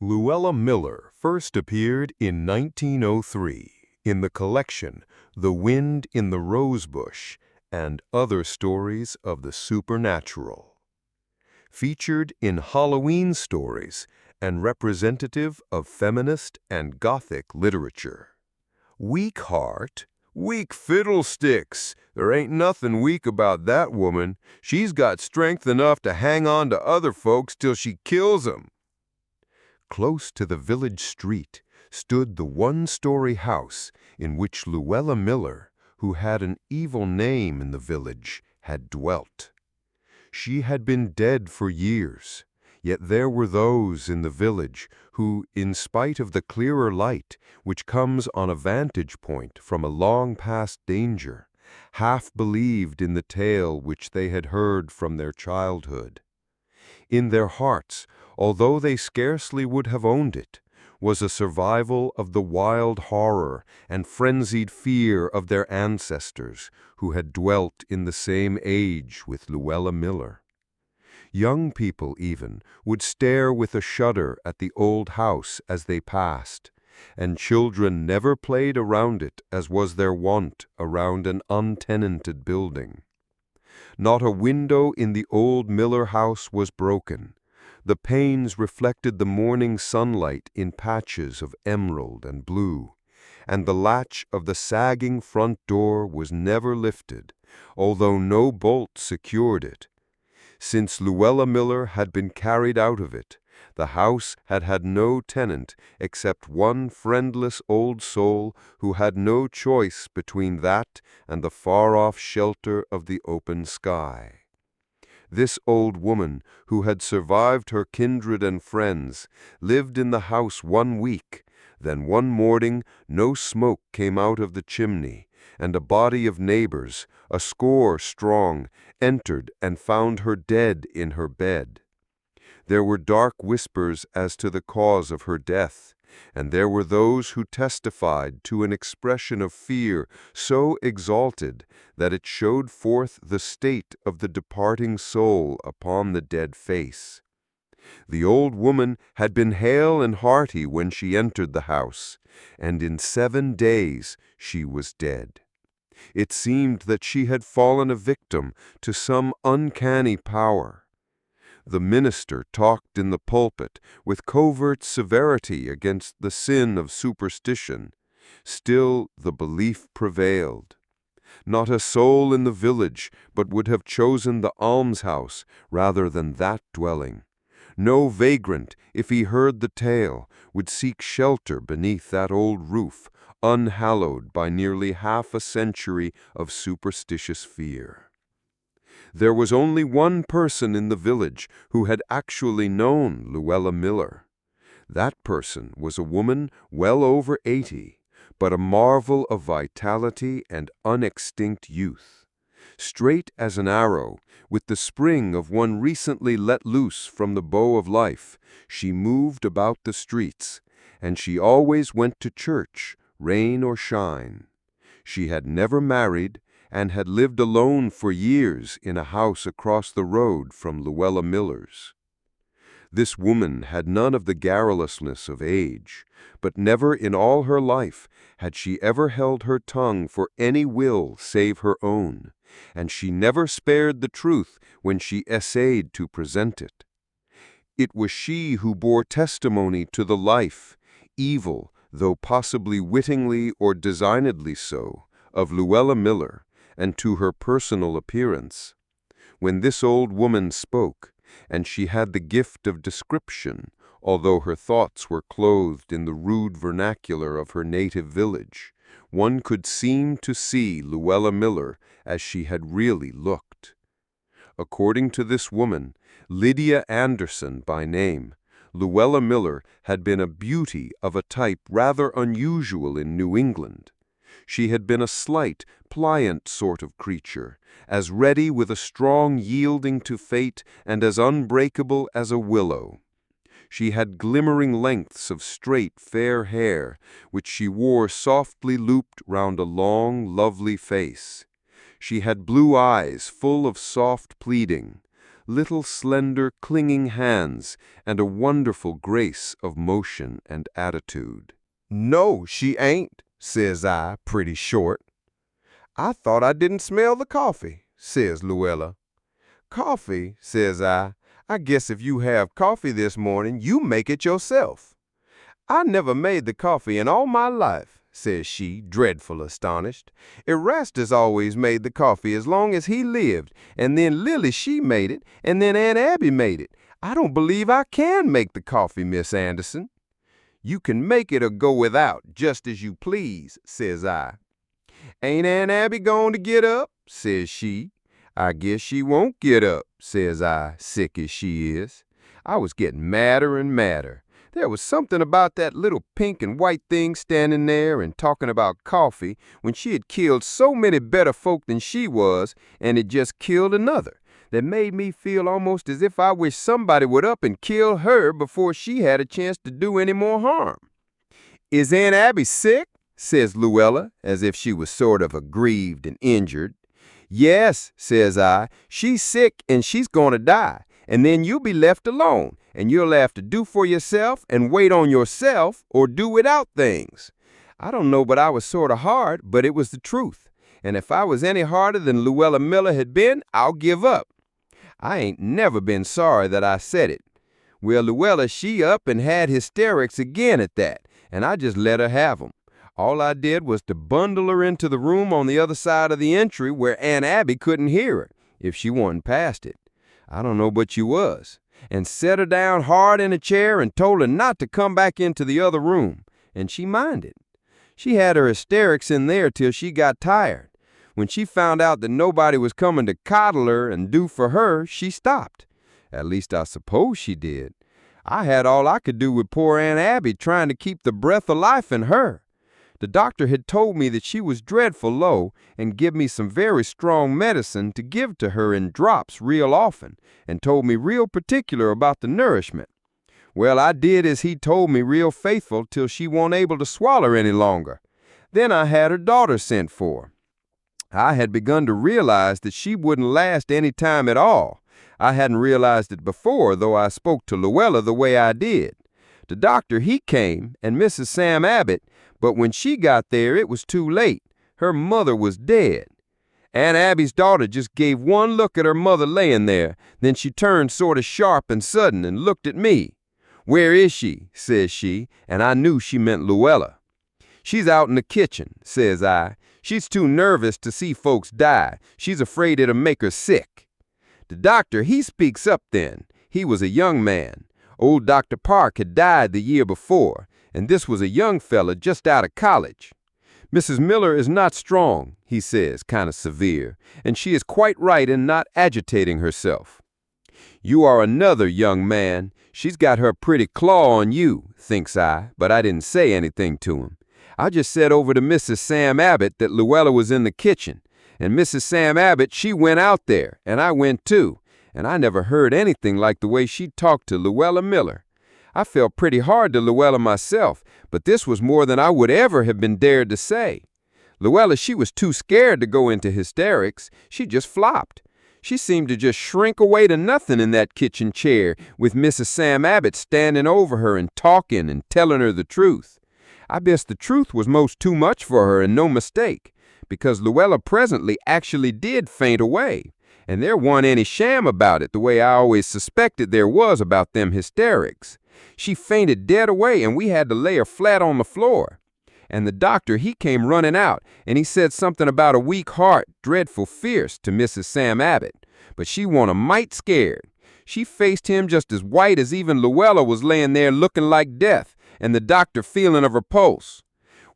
Luella Miller first appeared in 1903 in the collection The Wind in the Rosebush and Other Stories of the Supernatural. Featured in Halloween stories and representative of feminist and Gothic literature. Weak heart? Weak fiddlesticks! There ain't nothing weak about that woman. She's got strength enough to hang on to other folks till she kills 'em. Close to the village street stood the one-story house in which Luella Miller, who had an evil name in the village, had dwelt. She had been dead for years, yet there were those in the village who, in spite of the clearer light which comes on a vantage point from a long-past danger, half believed in the tale which they had heard from their childhood. In their hearts, although they scarcely would have owned it, was a survival of the wild horror and frenzied fear of their ancestors who had dwelt in the same age with Luella Miller. Young people, even, would stare with a shudder at the old house as they passed, and children never played around it as was their wont around an untenanted building. Not a window in the old Miller house was broken. The panes reflected the morning sunlight in patches of emerald and blue, and the latch of the sagging front door was never lifted, although no bolt secured it. Since Luella Miller had been carried out of it, the house had had no tenant except one friendless old soul who had no choice between that and the far-off shelter of the open sky. This old woman, who had survived her kindred and friends, lived in the house 1 week. Then one morning no smoke came out of the chimney, and a body of neighbors, a score strong, entered and found her dead in her bed. There were dark whispers as to the cause of her death, and there were those who testified to an expression of fear so exalted that it showed forth the state of the departing soul upon the dead face. The old woman had been hale and hearty when she entered the house, and in 7 days she was dead. It seemed that she had fallen a victim to some uncanny power. The minister talked in the pulpit with covert severity against the sin of superstition. Still the belief prevailed. Not a soul in the village but would have chosen the almshouse rather than that dwelling. No vagrant, if he heard the tale, would seek shelter beneath that old roof, unhallowed by nearly half a century of superstitious fear. There was only one person in the village who had actually known Luella Miller. That person was a woman well over 80, but a marvel of vitality and unextinct youth. Straight as an arrow, with the spring of one recently let loose from the bow of life, she moved about the streets, and she always went to church, rain or shine. She had never married, and had lived alone for years in a house across the road from Luella Miller's. This woman had none of the garrulousness of age, but never in all her life had she ever held her tongue for any will save her own, and she never spared the truth when she essayed to present it. It was she who bore testimony to the life, evil, though possibly wittingly or designedly so, of Luella Miller, and to her personal appearance. When this old woman spoke, and she had the gift of description, although her thoughts were clothed in the rude vernacular of her native village, one could seem to see Luella Miller as she had really looked. According to this woman, Lydia Anderson by name, Luella Miller had been a beauty of a type rather unusual in New England. She had been a slight, pliant sort of creature, as ready with a strong yielding to fate and as unbreakable as a willow. She had glimmering lengths of straight, fair hair, which she wore softly looped round a long, lovely face. She had blue eyes full of soft pleading, little slender clinging hands, and a wonderful grace of motion and attitude. "No, she ain't," says I, pretty short. "I thought I didn't smell the coffee," says Luella. "Coffee," says I guess if you have coffee this morning, you make it yourself." "I never made the coffee in all my life," says she, dreadful astonished. "Erastus always made the coffee as long as he lived, and then Lily she made it, and then Aunt Abby made it. I don't believe I can make the coffee, Miss Anderson." "You can make it or go without, just as you please," says I. "Ain't Aunt Abby going to get up?" says she. "I guess she won't get up," says I, sick as she is. I was getting madder and madder. There was something about that little pink and white thing standing there and talking about coffee when she had killed so many better folk than she was, and had just killed another, that made me feel almost as if I wished somebody would up and kill her before she had a chance to do any more harm. "Is Aunt Abby sick?" says Luella, as if she was sort of aggrieved and injured. "Yes," says I, "she's sick and she's going to die, and then you'll be left alone, and you'll have to do for yourself and wait on yourself or do without things." I don't know but I was sort of hard, but it was the truth, and if I was any harder than Luella Miller had been, I'll give up. I ain't never been sorry that I said it. Well, Luella, she up and had hysterics again at that, and I just let her have 'em. All I did was to bundle her into the room on the other side of the entry where Aunt Abby couldn't hear her, if she wasn't past it. I don't know but you was. And set her down hard in a chair and told her not to come back into the other room, and she minded. She had her hysterics in there till she got tired. When she found out that nobody was coming to coddle her and do for her, she stopped. At least I suppose she did. I had all I could do with poor Aunt Abby trying to keep the breath of life in her. The doctor had told me that she was dreadful low and give me some very strong medicine to give to her in drops real often, and told me real particular about the nourishment. Well, I did as he told me real faithful till she wa'n't able to swaller any longer. Then I had her daughter sent for. I had begun to realize that she wouldn't last any time at all. I hadn't realized it before, though I spoke to Luella the way I did. The doctor, he came, and Mrs. Sam Abbott, but when she got there, it was too late. Her mother was dead. Aunt Abby's daughter just gave one look at her mother laying there. Then she turned sort of sharp and sudden and looked at me. "Where is she?" says she, and I knew she meant Luella. "She's out in the kitchen," says I. "She's too nervous to see folks die. She's afraid it'll make her sick." The doctor, he speaks up then. He was a young man. Old Dr. Park had died the year before, and this was a young fella just out of college. "Mrs. Miller is not strong," he says, kind of severe, "and she is quite right in not agitating herself." "You are another, young man. She's got her pretty claw on you," thinks I, but I didn't say anything to him. I just said over to Mrs. Sam Abbott that Luella was in the kitchen, and Mrs. Sam Abbott, she went out there, and I went too, and I never heard anything like the way she talked to Luella Miller. I felt pretty hard to Luella myself, but this was more than I would ever have been dared to say. Luella, she was too scared to go into hysterics. She just flopped. She seemed to just shrink away to nothing in that kitchen chair with Mrs. Sam Abbott standing over her and talking and telling her the truth. I guess the truth was most too much for her and no mistake, because Luella presently actually did faint away, and there wasn't any sham about it the way I always suspected there was about them hysterics. She fainted dead away, and we had to lay her flat on the floor. And the doctor, he came running out, and he said something about a weak heart, dreadful fierce, to Mrs. Sam Abbott. But she wa'n't a mite scared. She faced him just as white as even Luella was laying there looking like death, and the doctor feeling of her pulse.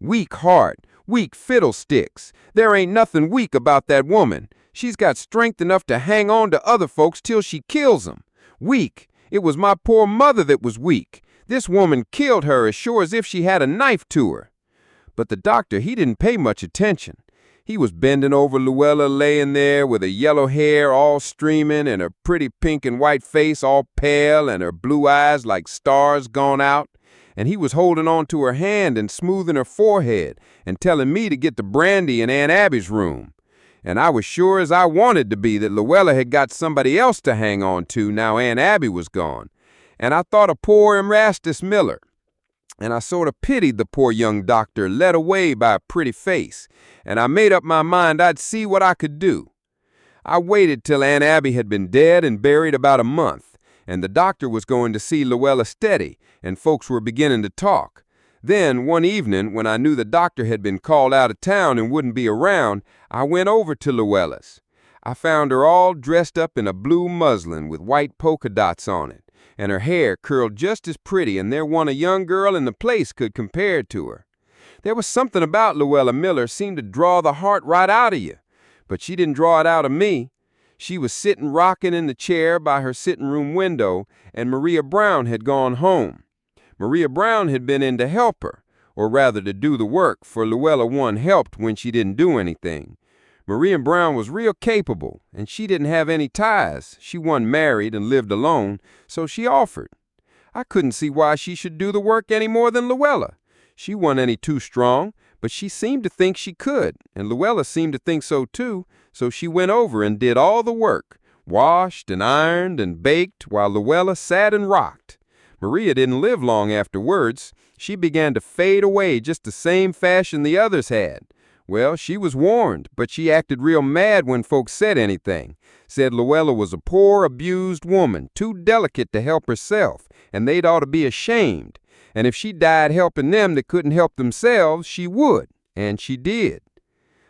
"Weak heart, weak fiddlesticks. There ain't nothing weak about that woman. She's got strength enough to hang on to other folks till she kills 'em. Weak. It was my poor mother that was weak. This woman killed her as sure as if she had a knife to her." But the doctor, he didn't pay much attention. He was bending over Luella, laying there with her yellow hair all streaming and her pretty pink and white face all pale and her blue eyes like stars gone out. And he was holding on to her hand and smoothing her forehead and telling me to get the brandy in Aunt Abby's room. And I was sure as I wanted to be that Luella had got somebody else to hang on to now Aunt Abby was gone. And I thought of poor Erastus Miller. And I sort of pitied the poor young doctor led away by a pretty face. And I made up my mind I'd see what I could do. I waited till Aunt Abby had been dead and buried about a month, and the doctor was going to see Luella steady, and folks were beginning to talk. Then, one evening, when I knew the doctor had been called out of town and wouldn't be around, I went over to Luella's. I found her all dressed up in a blue muslin with white polka dots on it, and her hair curled just as pretty, and there wasn't a young girl in the place could compare to her. There was something about Luella Miller seemed to draw the heart right out of you. But she didn't draw it out of me. She was sitting rocking in the chair by her sitting room window, and Maria Brown had gone home. Maria Brown had been in to help her, or rather to do the work, for Luella one helped when she didn't do anything. Maria Brown was real capable, and she didn't have any ties. She wasn't married and lived alone, so she offered. I couldn't see why she should do the work any more than Luella. She wasn't any too strong, but she seemed to think she could, and Luella seemed to think so too, so she went over and did all the work, washed and ironed and baked while Luella sat and rocked. Maria didn't live long afterwards. She began to fade away just the same fashion the others had. Well, she was warned, but she acted real mad when folks said anything. Said Luella was a poor, abused woman, too delicate to help herself, and they'd ought to be ashamed. And if she died helping them that couldn't help themselves, she would, and she did.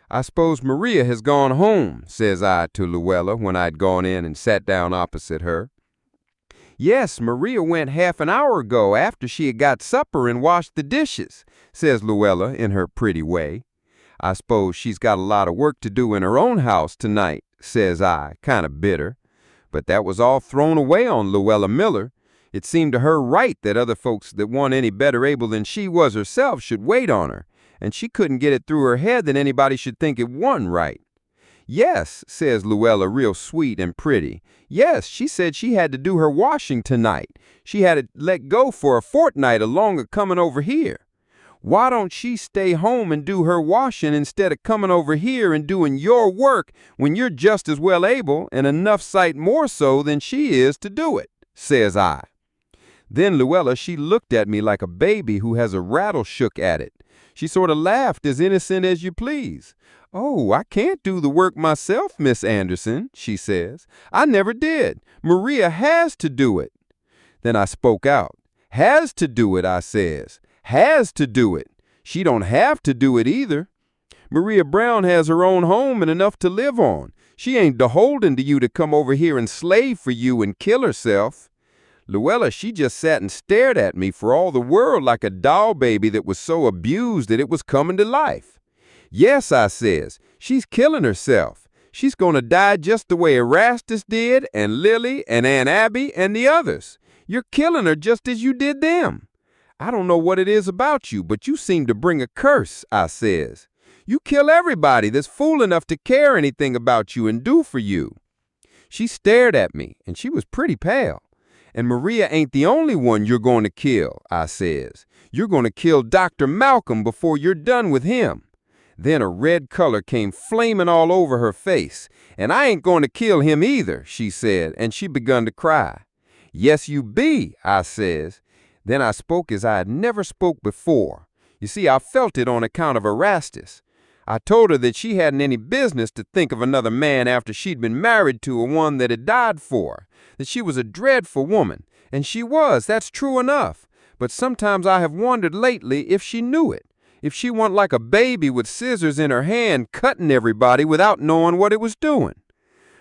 I suppose Maria has gone home, says I to Luella when I'd gone in and sat down opposite her. Yes, Maria went half an hour ago after she had got supper and washed the dishes, says Luella in her pretty way. I suppose she's got a lot of work to do in her own house tonight, says I, kind of bitter. But that was all thrown away on Luella Miller. It seemed to her right that other folks that weren't any better able than she was herself should wait on her, and she couldn't get it through her head that anybody should think it wasn't right. Yes, says Luella real sweet and pretty. Yes, she said she had to do her washing tonight. She had to let go for a fortnight along of coming over here. Why don't she stay home and do her washing instead of coming over here and doing your work when you're just as well able and enough sight more so than she is to do it, says I. Then Luella, she looked at me like a baby who has a rattle shook at it. She sort of laughed as innocent as you please. Oh, I can't do the work myself, Miss Anderson, she says. I never did. Maria has to do it. Then I spoke out. Has to do it, I says. Has to do it. She don't have to do it either. Maria Brown has her own home and enough to live on. She ain't beholden to you to come over here and slave for you and kill herself. Luella, she just sat and stared at me for all the world like a doll baby that was so abused that it was coming to life. Yes, I says, she's killing herself. She's going to die just the way Erastus did and Lily and Aunt Abby and the others. You're killing her just as you did them. I don't know what it is about you, but you seem to bring a curse, I says. You kill everybody that's fool enough to care anything about you and do for you. She stared at me, and she was pretty pale. And Maria ain't the only one you're going to kill, I says. You're going to kill Dr. Malcolm before you're done with him. Then a red color came flaming all over her face. And I ain't going to kill him either, she said, and she begun to cry. Yes, you be, I says. Then I spoke as I had never spoke before. You see, I felt it on account of Erastus. I told her that she hadn't any business to think of another man after she'd been married to a one that had died for her, that she was a dreadful woman, and she was, that's true enough. But sometimes I have wondered lately if she knew it, if she wa'n't like a baby with scissors in her hand cutting everybody without knowing what it was doing.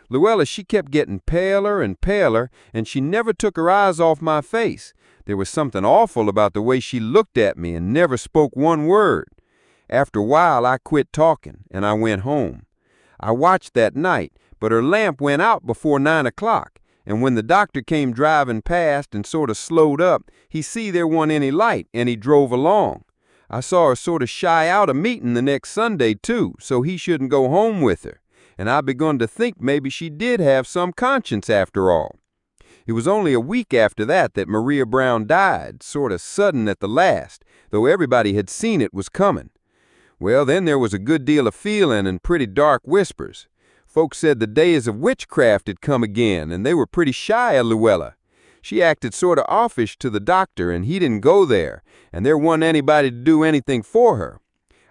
Luella, she kept getting paler and paler, and she never took her eyes off my face. There was something awful about the way she looked at me and never spoke one word. After a while, I quit talking, and I went home. I watched that night, but her lamp went out before 9 o'clock, and when the doctor came driving past and sort of slowed up, he see there wasn't any light, and he drove along. I saw her sort of shy out a meeting the next Sunday, too, so he shouldn't go home with her, and I begun to think maybe she did have some conscience after all. It was only a week after that Maria Brown died, sort of sudden at the last, though everybody had seen it was coming. Well, then there was a good deal of feeling and pretty dark whispers. Folks said the days of witchcraft had come again, and they were pretty shy of Luella. She acted sort of offish to the doctor, and he didn't go there, and there wasn't anybody to do anything for her.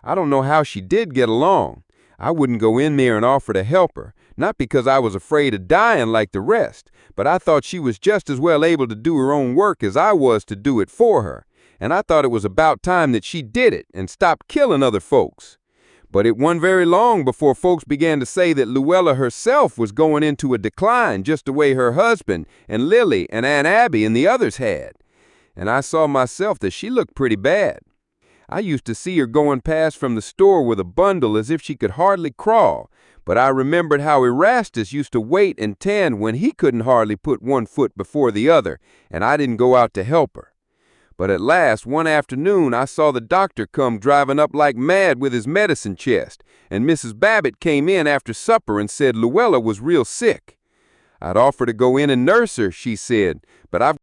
I don't know how she did get along. I wouldn't go in there and offer to help her, not because I was afraid of dying like the rest, but I thought she was just as well able to do her own work as I was to do it for her, and I thought it was about time that she did it and stopped killing other folks. But it wasn't very long before folks began to say that Luella herself was going into a decline just the way her husband and Lily and Aunt Abby and the others had. And I saw myself that she looked pretty bad. I used to see her going past from the store with a bundle as if she could hardly crawl, but I remembered how Erastus used to wait and tend when he couldn't hardly put one foot before the other, and I didn't go out to help her. But at last, one afternoon, I saw the doctor come driving up like mad with his medicine chest, and Mrs. Babbitt came in after supper and said Luella was real sick. I'd offer to go in and nurse her, she said, but I've